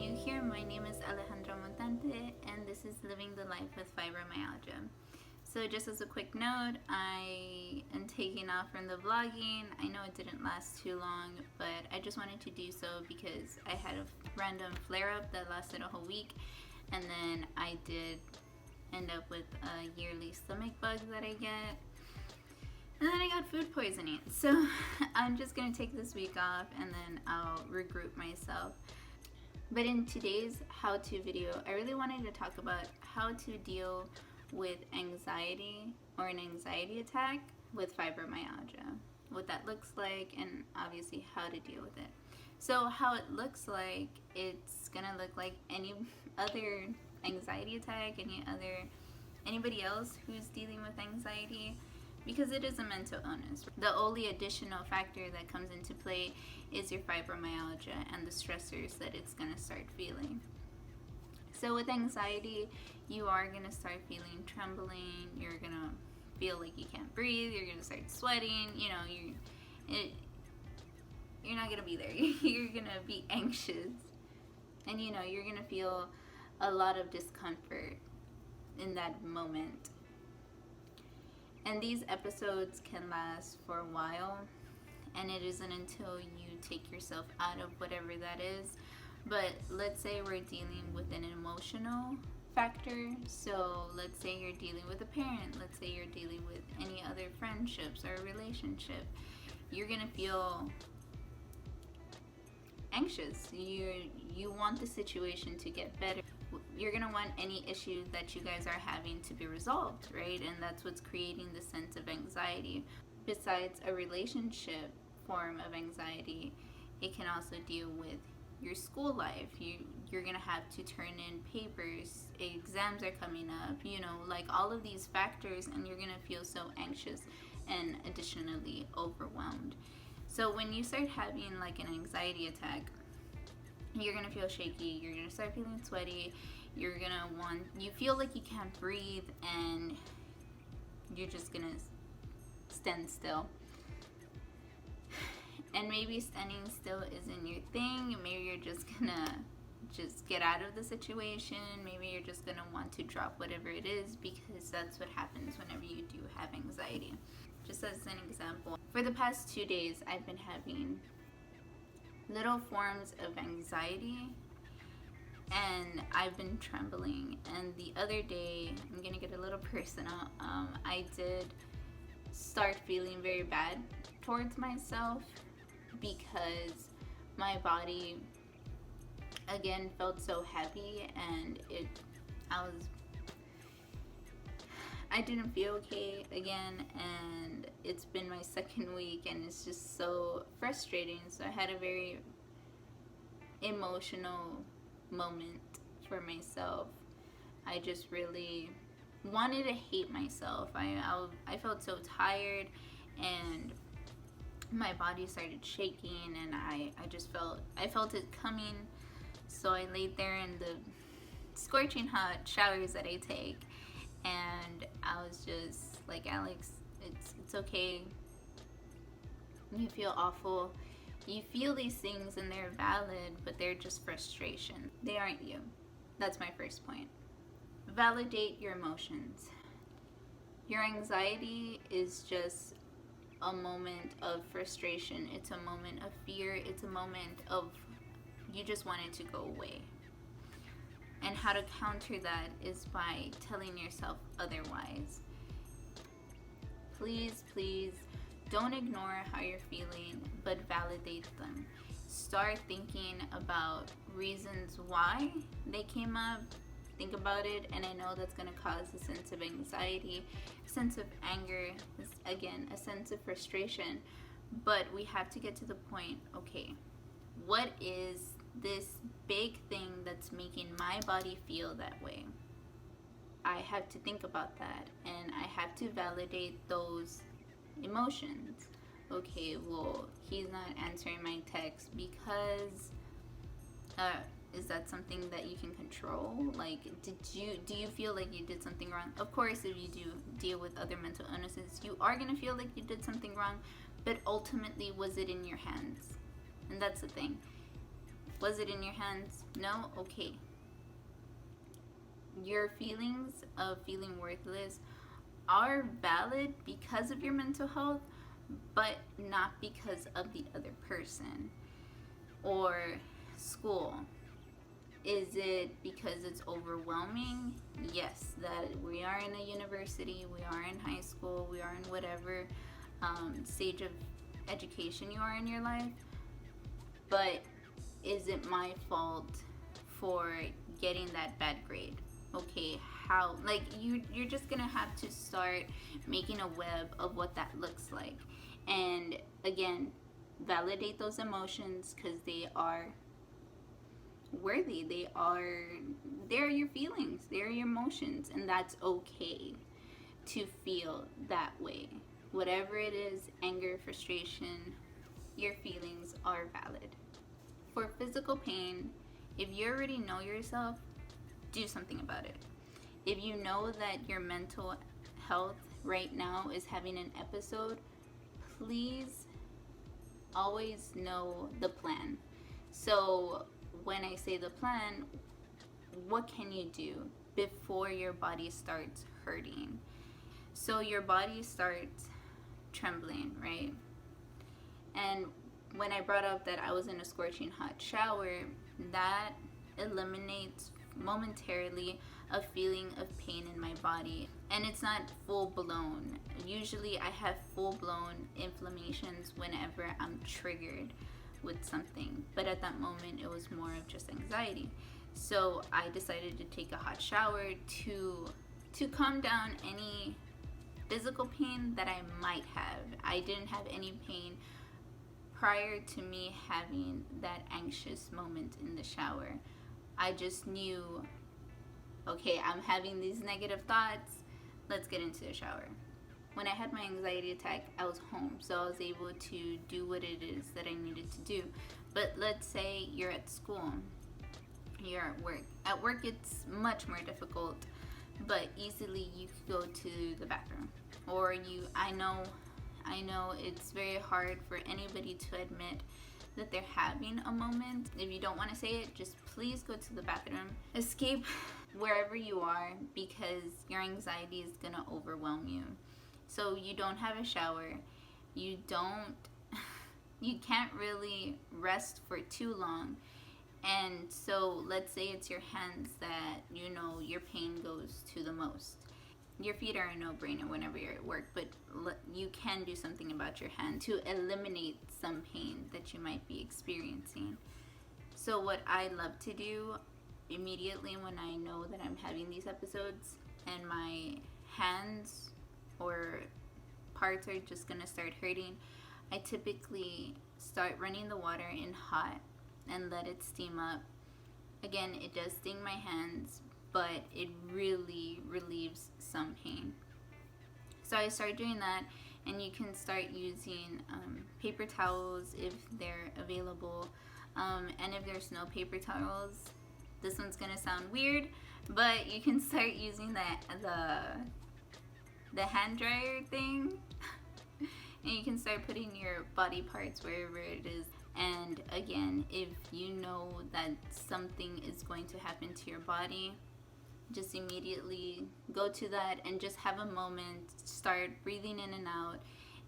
new here, my name is Alejandra Montante and this is Living the Life with Fibromyalgia. So just as a quick note, I am taking off from the vlogging. I know it didn't last too long, but I just wanted to do so because I had a random flare-up that lasted a whole week, and then I did end up with a yearly stomach bug that I get. And then I got food poisoning. So I'm just gonna take this week off and then I'll regroup myself. But in today's how-to video, I really wanted to talk about how to deal with anxiety or an anxiety attack with fibromyalgia, what that looks like, and obviously how to deal with it. So how it looks like, it's gonna look like any other anxiety attack, anybody else who's dealing with anxiety, because it is a mental illness. The only additional factor that comes into play is your fibromyalgia and the stressors that it's going to start feeling. So with anxiety, you are going to start feeling trembling, you're going to feel like you can't breathe, you're going to start sweating, you're not going to be there. You're going to be anxious, and you're going to feel a lot of discomfort in that moment. And these episodes can last for a while, and it isn't until you take yourself out of whatever that is. But let's say we're dealing with an emotional factor. So let's say you're dealing with a parent, let's say you're dealing with any other friendships or relationship. You're gonna feel anxious. You want the situation to get better. You're gonna want any issue that you guys are having to be resolved, right? And that's what's creating the sense of anxiety. Besides a relationship form of anxiety, it can also deal with your school life. You're gonna have to turn in papers, exams are coming up, like all of these factors, and you're gonna feel so anxious and additionally overwhelmed. So when you start having like an anxiety attack, you're gonna feel shaky, you're gonna start feeling sweaty, you feel like you can't breathe, and you're just gonna stand still. And maybe standing still isn't your thing. Maybe you're just gonna get out of the situation. Maybe you're just gonna want to drop whatever it is, because that's what happens whenever you do have anxiety. Just as an example, for the past 2 days I've been having little forms of anxiety and I've been trembling. And the other day, I'm gonna get a little personal, I did start feeling very bad towards myself because my body again felt so heavy, and I didn't feel okay again, and it's been my second week and it's just so frustrating. So I had a very emotional moment for myself. I just really wanted to hate myself. I felt so tired, and my body started shaking, and I felt it coming. So I laid there in the scorching hot showers that I take, and I was just like, Alex, it's okay. You feel awful. You feel these things and they're valid, but they're just frustration. They aren't you. That's my first point. Validate your emotions. Your anxiety is just a moment of frustration. It's a moment of fear. It's a moment of you just want it to go away. And how to counter that is by telling yourself otherwise. Please, please don't ignore how you're feeling, but validate them. Start thinking about reasons why they came up. Think about it, and I know that's going to cause a sense of anxiety, a sense of anger, again, a sense of frustration. But we have to get to the point, okay, what is this big thing that's making my body feel that way? I have to think about that, and I have to validate those emotions. Okay, well, he's not answering my text because is that something that you can control? Like, do you feel like you did something wrong? Of course, if you do deal with other mental illnesses, you are gonna feel like you did something wrong, but ultimately, was it in your hands? And that's the thing. Was it in your hands? No? Okay. Your feelings of feeling worthless are valid because of your mental health, but not because of the other person or school. Is it because it's overwhelming? Yes, that we are in a university, we are in high school, we are in whatever stage of education you are in your life. But is it my fault for getting that bad grade? Okay, how? Like, you're just gonna have to start making a web of what that looks like. And again, validate those emotions, because they are worthy. They're your feelings, they're your emotions, and that's okay to feel that way. Whatever it is, anger, frustration, your feelings are valid. For physical pain, if you already know yourself, do something about it. If you know that your mental health right now is having an episode, please always know the plan. So when I say the plan, what can you do before your body starts hurting? So your body starts trembling, right? And when I brought up that I was in a scorching hot shower, that eliminates momentarily a feeling of pain in my body. And it's not full blown. Usually I have full blown inflammations whenever I'm triggered with something, but at that moment it was more of just anxiety. So I decided to take a hot shower to calm down any physical pain that I might have. I didn't have any pain prior to me having that anxious moment in the shower. I just knew, okay, I'm having these negative thoughts, let's get into the shower. When I had my anxiety attack, I was home, so I was able to do what it is that I needed to do. But let's say you're at school, you're at work. At work, it's much more difficult, but easily you could go to the bathroom. Or I know it's very hard for anybody to admit that they're having a moment. If you don't want to say it, just please go to the bathroom. Escape wherever you are, because your anxiety is gonna overwhelm you. So you don't have a shower, you can't really rest for too long. And so let's say it's your hands that your pain goes to the most. Your feet are a no-brainer whenever you're at work, but you can do something about your hand to eliminate some pain that you might be experiencing. So what I love to do immediately when I know that I'm having these episodes and my hands or parts are just gonna start hurting, I typically start running the water in hot and let it steam up. Again, it does sting my hands, but it really relieves some pain. So I start doing that, and you can start using paper towels if they're available. And if there's no paper towels, this one's gonna sound weird, but you can start using the hand dryer thing, and you can start putting your body parts wherever it is. And again, if you know that something is going to happen to your body, just immediately go to that and just have a moment, start breathing in and out,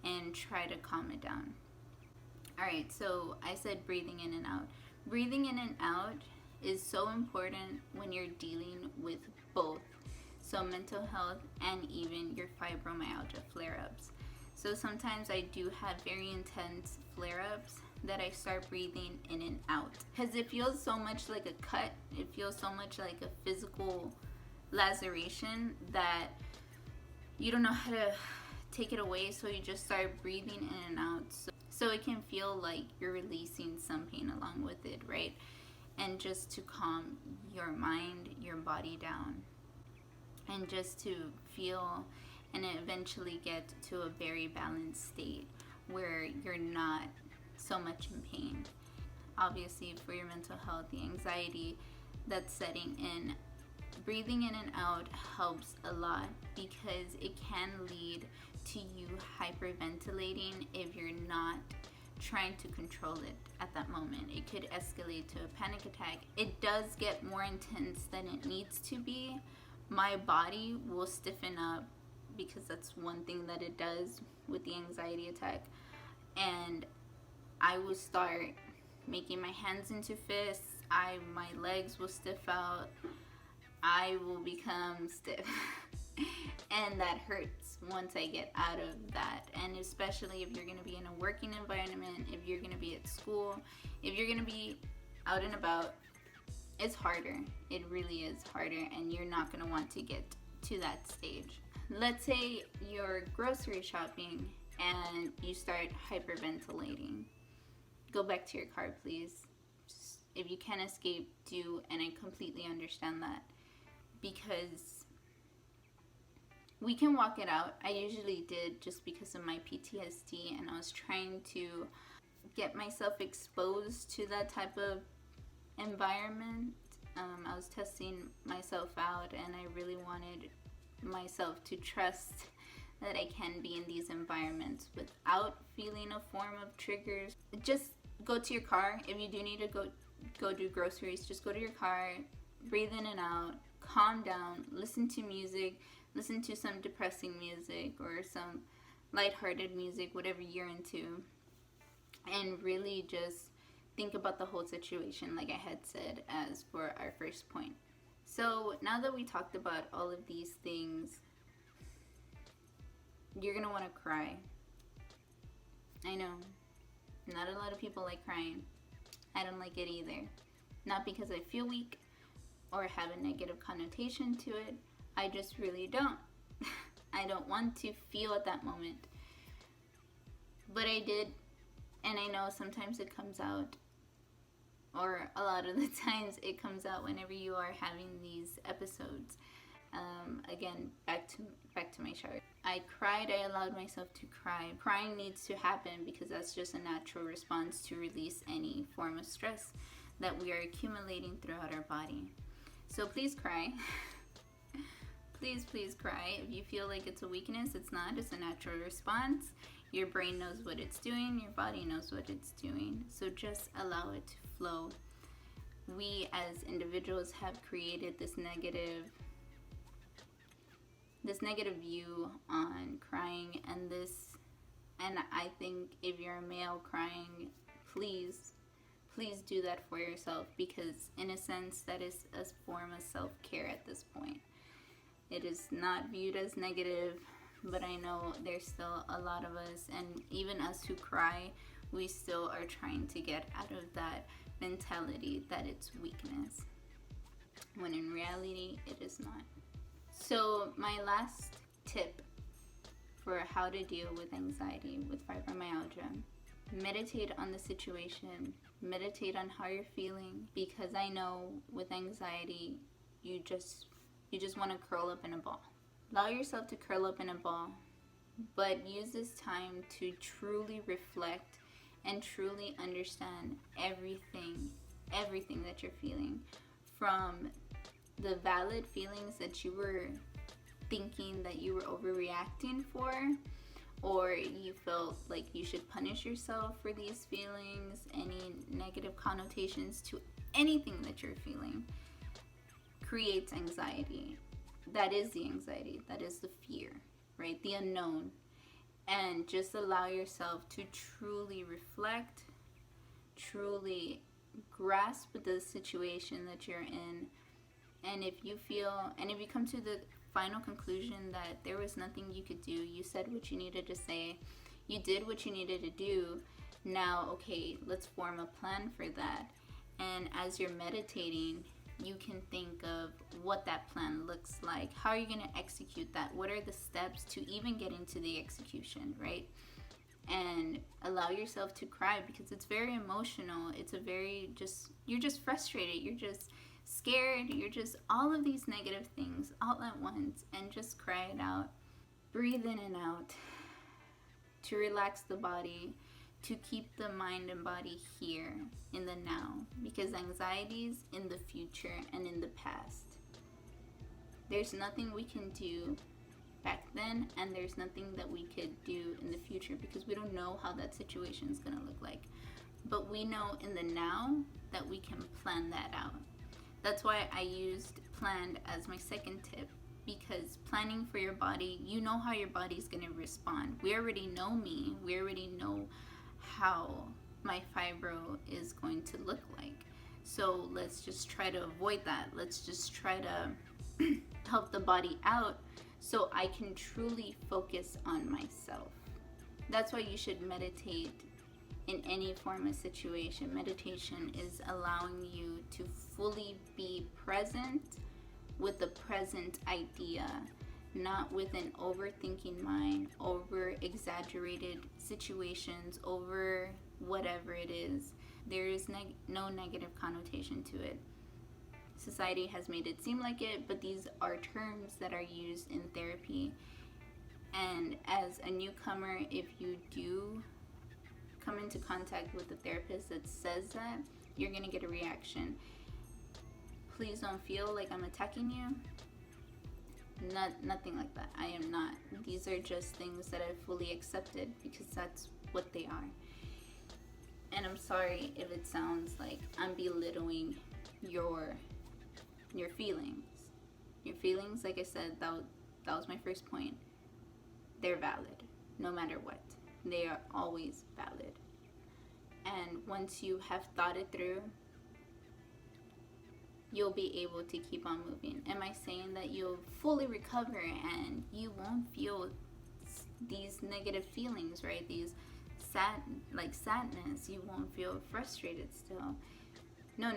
and try to calm it down. Alright, so I said breathing in and out. Breathing in and out is so important when you're dealing with both, so mental health and even your fibromyalgia flare-ups. So sometimes I do have very intense flare-ups that I start breathing in and out, because it feels so much like a cut, it feels so much like a physical laceration that you don't know how to take it away, so you just start breathing in and out, so it can feel like you're releasing some pain along with it, right? And just to calm your mind, your body down, and just to feel and eventually get to a very balanced state where you're not so much in pain. Obviously, for your mental health, the anxiety that's setting in, breathing in and out helps a lot, because it can lead to you hyperventilating if you're not trying to control it at that moment. It could escalate to a panic attack. It does get more intense than it needs to be. My body will stiffen up because that's one thing that it does with the anxiety attack. And I will start making my hands into fists. My legs will stiff out. I will become stiff. And that hurts once I get out of that. And especially if you're going to be in a working environment, if you're going to be at school, if you're going to be out and about, it's harder. It really is harder, and you're not going to want to get to that stage. Let's say you're grocery shopping and you start hyperventilating. Go back to your car, please. If you can escape, do, and I completely understand that, because we can walk it out. I usually did, just because of my PTSD, and I was trying to get myself exposed to that type of environment. I was testing myself out, and I really wanted myself to trust that I can be in these environments without feeling a form of triggers. Just go to your car. If you do need to go do groceries, just go to your car, breathe in and out, calm down, listen to music, listen to some depressing music or some lighthearted music, whatever you're into, and really just think about the whole situation, like I had said as for our first point. So now that we talked about all of these things, you're gonna want to cry. I know, not a lot of people like crying. I don't like it either. Not because I feel weak or have a negative connotation to it. I just really don't. I don't want to feel at that moment. But I did, and I know sometimes it comes out, or a lot of the times it comes out whenever you are having these episodes. Again, back to my chart. I cried. I allowed myself to cry. Crying needs to happen because that's just a natural response to release any form of stress that we are accumulating throughout our body. So please cry. Please cry. If you feel like it's a weakness, it's not. It's a natural response. Your brain knows what it's doing. Your body knows what it's doing. So just allow it to flow. We as individuals have created this negative view on crying, and I think if you're a male crying, please do that for yourself, because in a sense that is a form of self-care at this point. It is not viewed as negative, but I know there's still a lot of us, and even us who cry, we still are trying to get out of that mentality that it's weakness, when in reality it is not. So my last tip for how to deal with anxiety with fibromyalgia: meditate on the situation, meditate on how you're feeling, because I know with anxiety you just want to curl up in a ball. Allow yourself to curl up in a ball, but use this time to truly reflect and truly understand everything that you're feeling, from the valid feelings that you were thinking that you were overreacting for, or you felt like you should punish yourself for these feelings, any negative connotations to anything that you're feeling creates anxiety. That is the anxiety, that is the fear, right? The unknown. And just allow yourself to truly reflect, truly grasp the situation that you're in. And if you come to the final conclusion that there was nothing you could do, you said what you needed to say, you did what you needed to do, now, okay, let's form a plan for that. And as you're meditating, you can think of what that plan looks like. How are you going to execute that? What are the steps to even get into the execution, right? And allow yourself to cry, because it's very emotional. It's you're just frustrated. You're just scared. You're just all of these negative things all at once, and just cry it out. Breathe in and out to relax the body, to keep the mind and body here in the now, because anxiety is in the future and in the past. There's nothing we can do back then, and there's nothing that we could do in the future, because we don't know how that situation is going to look like. But we know in the now that we can plan that out. That's why I used planned as my second tip, because planning for your body, you know how your body's going to respond. We already know me. We already know how my fibro is going to look like. So let's just try to avoid that. Let's just try to help the body out so I can truly focus on myself. That's why you should meditate in any form of situation. Meditation is allowing you to fully be present with the present idea, not with an overthinking mind, over exaggerated situations, over whatever it is. There is no negative connotation to it. Society has made it seem like it, but these are terms that are used in therapy. And as a newcomer, if you do come into contact with a therapist that says that, you're going to get a reaction. Please don't feel like I'm attacking you. Nothing like that. I am not. These are just things that I've fully accepted because that's what they are. And I'm sorry if it sounds like I'm belittling your feelings. Your feelings, like I said, that was my first point. They're valid, no matter what. They are always valid. And once you have thought it through, you'll be able to keep on moving. Am I saying that you'll fully recover and you won't feel these negative feelings, right? These sadness. You won't feel frustrated still. No.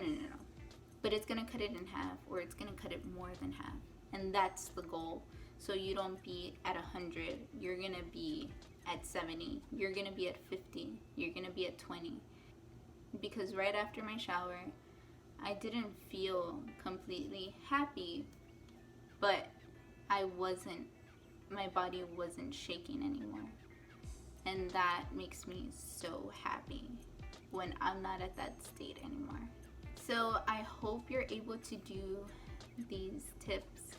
But it's gonna cut it in half, or it's gonna cut it more than half. And that's the goal. So you don't be at 100. You're gonna be at 70. You're gonna be at 50. You're gonna be at 20. Because right after my shower, I didn't feel completely happy, but my body wasn't shaking anymore. And that makes me so happy when I'm not at that state anymore. So I hope you're able to do these tips.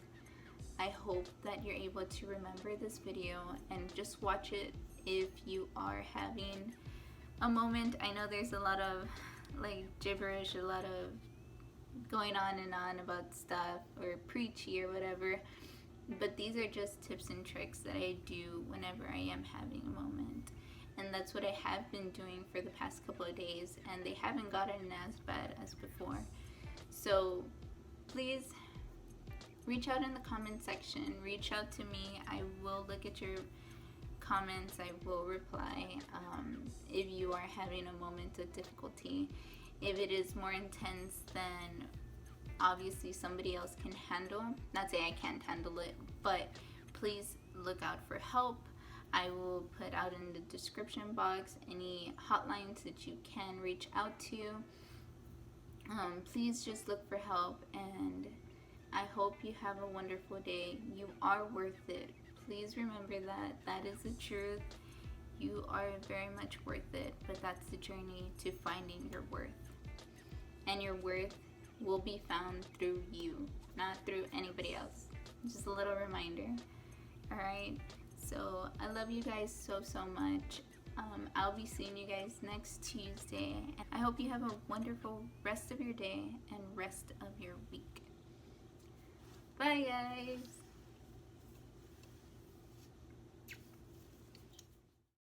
I hope that you're able to remember this video and just watch it if you are having a moment. I know there's a lot of gibberish, a lot of going on and on about stuff or preachy or whatever, but these are just tips and tricks that I do whenever I am having a moment. And that's what I have been doing for the past couple of days, and they haven't gotten as bad as before. So please reach out in the comment section. Reach out to me. I will look at your comments. I will reply. If you are having a moment of difficulty, if it is more intense than obviously somebody else can handle, not say I can't handle it, but please look out for help. I will put out in the description box any hotlines that you can reach out to. Please just look for help, and I hope you have a wonderful day. You are worth it. Please remember that. That is the truth. You are very much worth it, but that's the journey to finding your worth. And your worth will be found through you, not through anybody else. Just a little reminder. All right. So I love you guys so much. I'll be seeing you guys next Tuesday. And I hope you have a wonderful rest of your day and rest of your week. Bye, guys.